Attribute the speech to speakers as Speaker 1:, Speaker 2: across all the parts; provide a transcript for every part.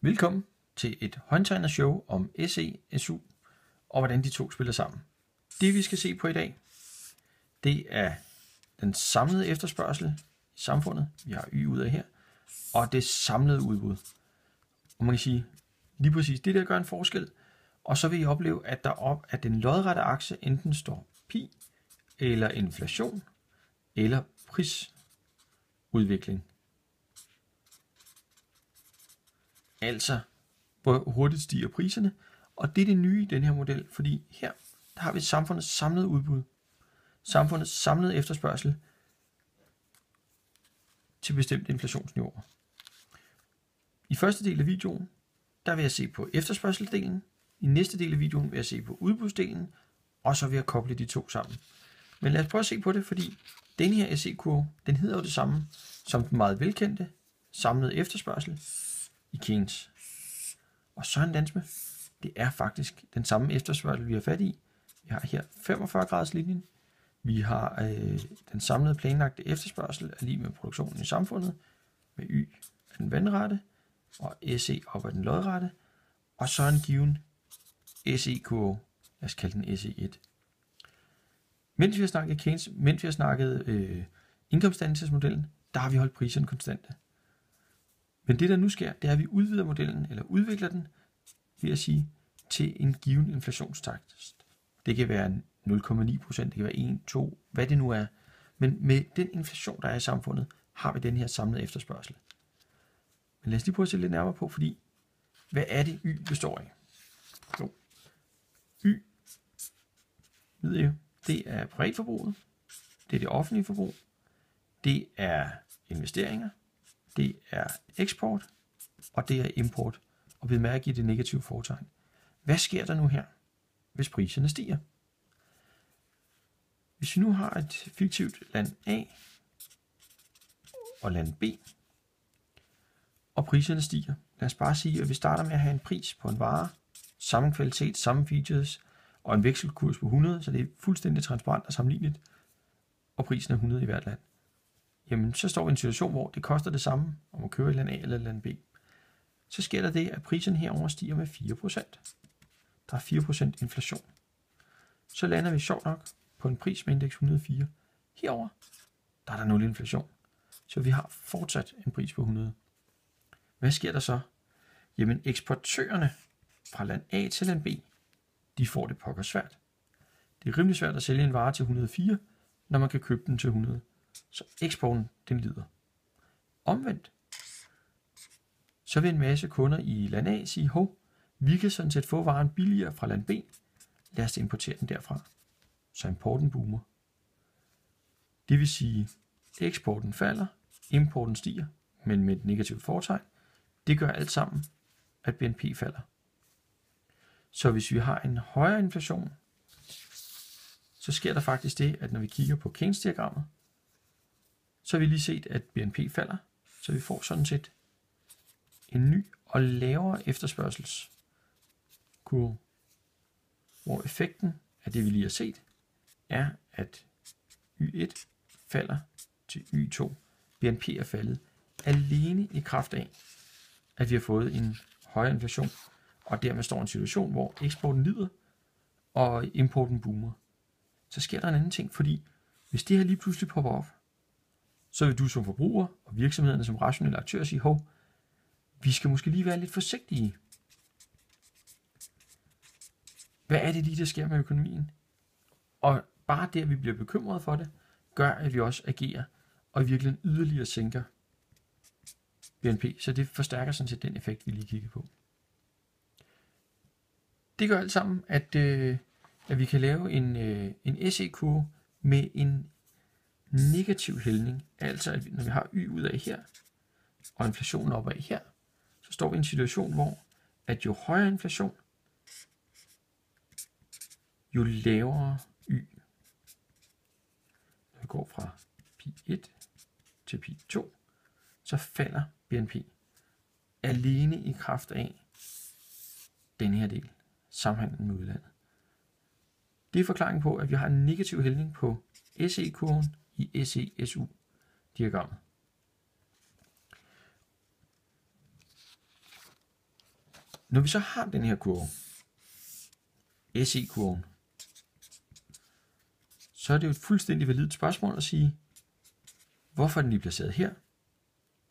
Speaker 1: Velkommen til et håndtegnershow om SE, SU og hvordan de to spiller sammen. Det vi skal se på i dag, det er den samlede efterspørgsel i samfundet, vi har Y ud af her, og det samlede udbud. Og man kan sige, lige præcis det der gør en forskel, og så vil I opleve, at at den lodrette akse enten står pi, eller inflation, eller prisudvikling. Altså, hvor hurtigt stiger priserne, og det er det nye i den her model, fordi her der har vi samfundets samlede udbud, samfundets samlede efterspørgsel til bestemte inflationsniveauer. I første del af videoen, der vil jeg se på efterspørgselsdelen, i næste del af videoen vil jeg se på udbudsdelen, og så vil jeg koble de to sammen. Men lad os prøve at se på det, fordi den her SE-kurve, den hedder jo det samme som den meget velkendte samlede efterspørgsel i Keynes. Og så en dans med, det er faktisk den samme efterspørgsel, vi har fat i. Vi har her 45 graders linjen. Vi har den samlede planlagte efterspørgsel er lige med produktionen i samfundet, med Y af den vandrette, og SE op af den lodrette, og så en given SE-kurve, lad os kalde den SE1. Mens vi har snakket Keynes, mens vi har snakket indkomstdannelsesmodellen, der har vi holdt priserne konstante. Men det der nu sker, det er, at vi udvider modellen, eller udvikler den, vil jeg sige, til en given inflationstakt. Det kan være 0,9%, det kan være 1, 2, hvad det nu er. Men med den inflation, der er i samfundet, har vi den her samlede efterspørgsel. Men lad os lige prøve at se lidt nærmere på, fordi hvad er det Y består af? Jo. Y, ved I, det er privatforbruget, det er det offentlige forbrug, det er investeringer, det er eksport, og det er import. Og bemærk i det negative fortegn. Hvad sker der nu her, hvis priserne stiger? Hvis vi nu har et fiktivt land A og land B, og priserne stiger. Lad os bare sige, at vi starter med at have en pris på en vare, samme kvalitet, samme features, og en vekselkurs på 100, så det er fuldstændig transparent og sammenligneligt, og prisen er 100 i hvert land. Jamen, så står vi i en situation, hvor det koster det samme, om at købe et land A eller et land B. Så sker der det, at priserne herover stiger med 4%. Der er 4% inflation. Så lander vi sjovt nok på en pris med indeks 104. Herover der er der 0 inflation. Så vi har fortsat en pris på 100. Hvad sker der så? Jamen, eksportørerne fra land A til land B, de får det pokker svært. Det er rimelig svært at sælge en vare til 104, når man kan købe den til 100. Så eksporten, den lider. Omvendt, så vil en masse kunder i land A sige, hov, vi kan sådan set få varen billigere fra land B. Lad os importere den derfra. Så importen boomer. Det vil sige, eksporten falder, importen stiger, men med et negativt fortegn. Det gør alt sammen, at BNP falder. Så hvis vi har en højere inflation, så sker der faktisk det, at når vi kigger på Keynes-diagrammet, så har vi lige set, at BNP falder, så vi får sådan set en ny og lavere efterspørgselskurve, hvor effekten af det, vi lige har set, er, at Y1 falder til Y2. BNP er faldet alene i kraft af, at vi har fået en højere inflation, og dermed står en situation, hvor eksporten lider, og importen boomer. Så sker der en anden ting, fordi hvis det her lige pludselig popper op, så vil du som forbruger og virksomhederne som rationelle aktører sige, hov, vi skal måske lige være lidt forsigtige. Hvad er det lige, der sker med økonomien? Og bare det, at vi bliver bekymrede for det, gør, at vi også agerer, og i virkeligheden yderligere sænker BNP. Så det forstærker sådan set den effekt, vi lige kigger på. Det gør alt sammen, at vi kan lave en SE-kurve med en negativ hældning. Altså, at når vi har Y ud af her, og inflationen opad her, så står vi i en situation, hvor at jo højere inflation, jo lavere Y. Når vi går fra pi 1 til pi 2, så falder BNP alene i kraft af den her del, samhandlen med udlandet. Det er forklaringen på, at vi har en negativ hældning på SE-kurven i SE-SU-diagrammet. Når vi så har den her kurve, SE-kurven, så er det jo et fuldstændig validt spørgsmål at sige, hvorfor er den lige placeret her,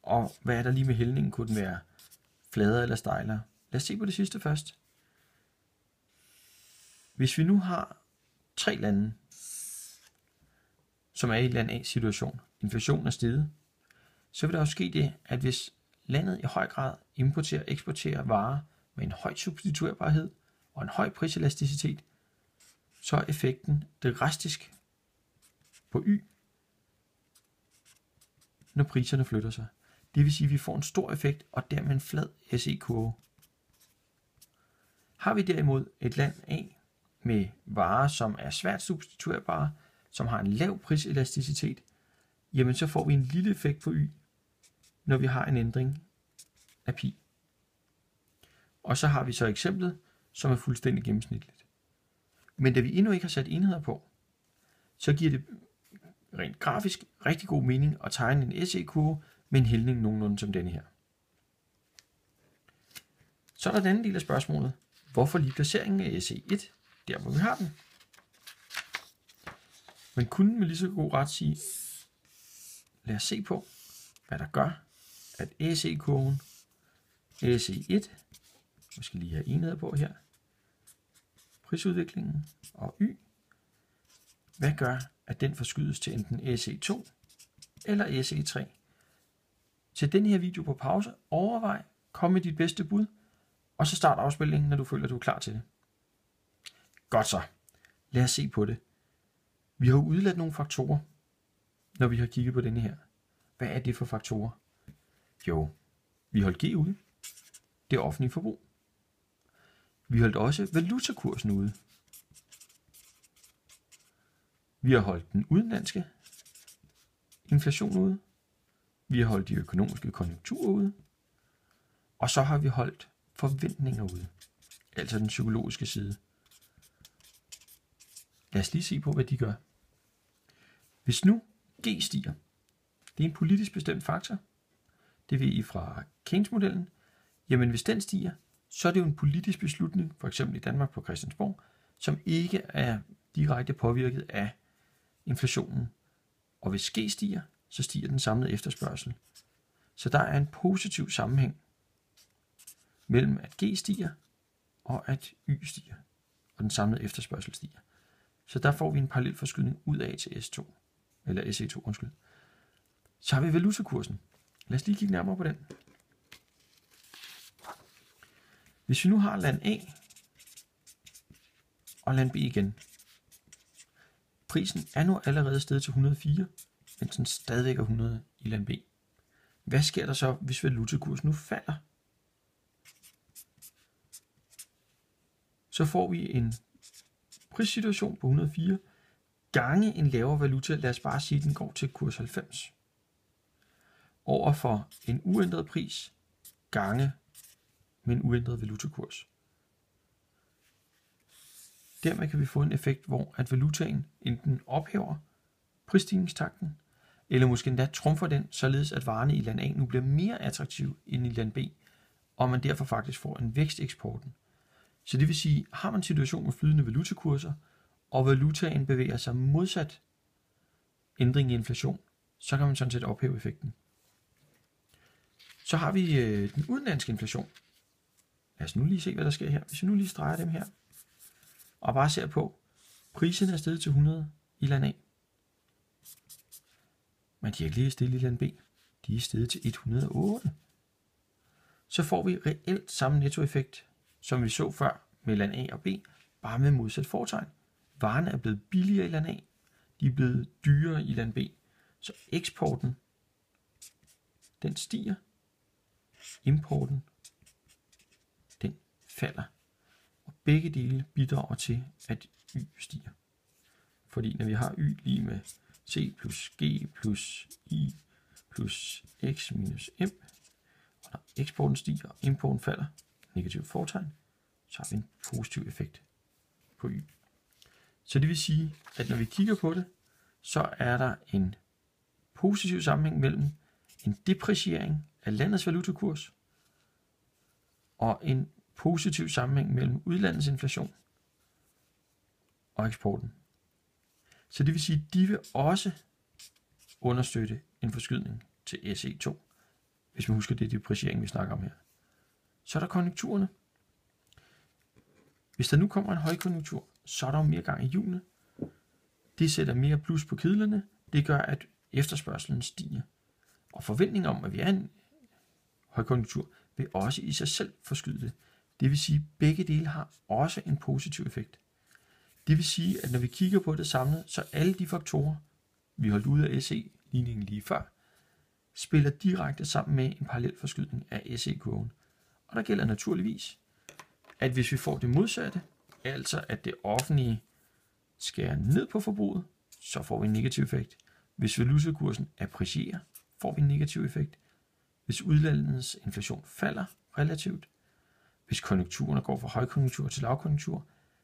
Speaker 1: og hvad er der lige med hældningen? Kunne den være fladere eller stejlere? Lad os se på det sidste først. Hvis vi nu har 3 lande, som er i land A-situation, inflationen er steget, så vil der jo ske det, at hvis landet i høj grad importerer og eksporterer varer med en høj substituerbarhed og en høj priselasticitet, så er effekten drastisk på Y, når priserne flytter sig. Det vil sige, at vi får en stor effekt og dermed en flad SE-kurve. Har vi derimod et land A med varer, som er svært substituerbare, som har en lav priselasticitet, jamen så får vi en lille effekt på Y, når vi har en ændring af pi. Og så har vi så eksemplet, som er fuldstændig gennemsnitligt. Men da vi endnu ikke har sat enheder på, så giver det rent grafisk rigtig god mening at tegne en SE-kurve med en hældning nogenlunde som denne her. Så er der den anden del af spørgsmålet. Hvorfor lige placeringen af SE1, der hvor vi har den? Man kunne med lige så god ret sige, lad os se på, hvad der gør, at SE-kurven, SE1, vi skal lige have enheder på her, prisudviklingen og Y, hvad gør, at den forskydes til enten SE2 eller SE3? Sæt den her video på pause, overvej, kom med dit bedste bud, og så start afspilningen, når du føler, at du er klar til det. Godt så. Lad os se på det. Vi har udladt nogle faktorer, når vi har kigget på denne her. Hvad er det for faktorer? Jo, vi holdt G ude. Det er offentlige forbrug. Vi holdt også valutakursen ude. Vi har holdt den udenlandske inflation ude. Vi har holdt de økonomiske konjunkturer ude. Og så har vi holdt forventninger ude. Altså den psykologiske side. Lad os lige se på, hvad de gør. Hvis nu G stiger, det er en politisk bestemt faktor, det vil I fra Keynes-modellen, jamen hvis den stiger, så er det jo en politisk beslutning, for eksempel i Danmark på Christiansborg, som ikke er direkte påvirket af inflationen. Og hvis G stiger, så stiger den samlede efterspørgsel. Så der er en positiv sammenhæng mellem at G stiger og at Y stiger, og den samlede efterspørgsel stiger. Så der får vi en parallel forskydning ud af til S2, eller SE2, undskyld. Så har vi valutakursen. Lad os lige kigge nærmere på den. Hvis vi nu har land A og land B igen. Prisen er nu allerede steget til 104, mens den stadigvæk er 100 i land B. Hvad sker der så, hvis valutakursen nu falder? Så får vi en prissituation på 104 gange en lavere valuta. Lad os bare sige, at den går til kurs 90. Over for en uændret pris gange med en uændret valutakurs. Dermed kan vi få en effekt, hvor at valutaen enten ophæver prisstigningstakten, eller måske endda trumfer den, således at varerne i land A nu bliver mere attraktive end i land B, og man derfor faktisk får en vækst i eksporten. Så det vil sige, har man en situation med flydende valutakurser, og valutaen bevæger sig modsat ændring i inflation, så kan man sådan set ophæve effekten. Så har vi den udenlandske inflation. Lad os nu lige se, hvad der sker her. Hvis vi nu lige streger dem her, og bare ser på, priserne er steget til 100 i land A. Men de er ikke lige stille i land B. De er steget til 108. Så får vi reelt samme nettoeffekt, som vi så før med land A og B, bare med modsat fortegn. Varerne er blevet billigere i land A. De er blevet dyrere i land B. Så eksporten, den stiger. Importen, den falder. Og begge dele bidrager til, at Y stiger. Fordi når vi har Y lige med C plus G plus I plus X minus M, og når eksporten stiger og importen falder, negativt fortegn, så har vi en positiv effekt på Y. Så det vil sige, at når vi kigger på det, så er der en positiv sammenhæng mellem en depreciering af landets valutakurs og en positiv sammenhæng mellem udlandets inflation og eksporten. Så det vil sige, at de vil også understøtte en forskydning til SE2, hvis man husker det depreciering, vi snakker om her. Så er der konjunkturerne. Hvis der nu kommer en højkonjunktur, så er der jo mere gang i hjulene. Det sætter mere plus på kedlerne. Det gør, at efterspørgselen stiger. Og forventningen om, at vi er en højkonjunktur, vil også i sig selv forskyde det. Det vil sige, at begge dele har også en positiv effekt. Det vil sige, at når vi kigger på det samlet, så alle de faktorer, vi holdt ud af SE-ligningen lige før, spiller direkte sammen med en parallel forskydning af SE-kurven. Og der gælder naturligvis, at hvis vi får det modsatte, altså at det offentlige skærer ned på forbruget, så får vi en negativ effekt. Hvis valutakursen apprecierer, får vi en negativ effekt. Hvis udlandets inflation falder relativt, hvis konjunkturerne går fra højkonjunktur til lavkonjunktur,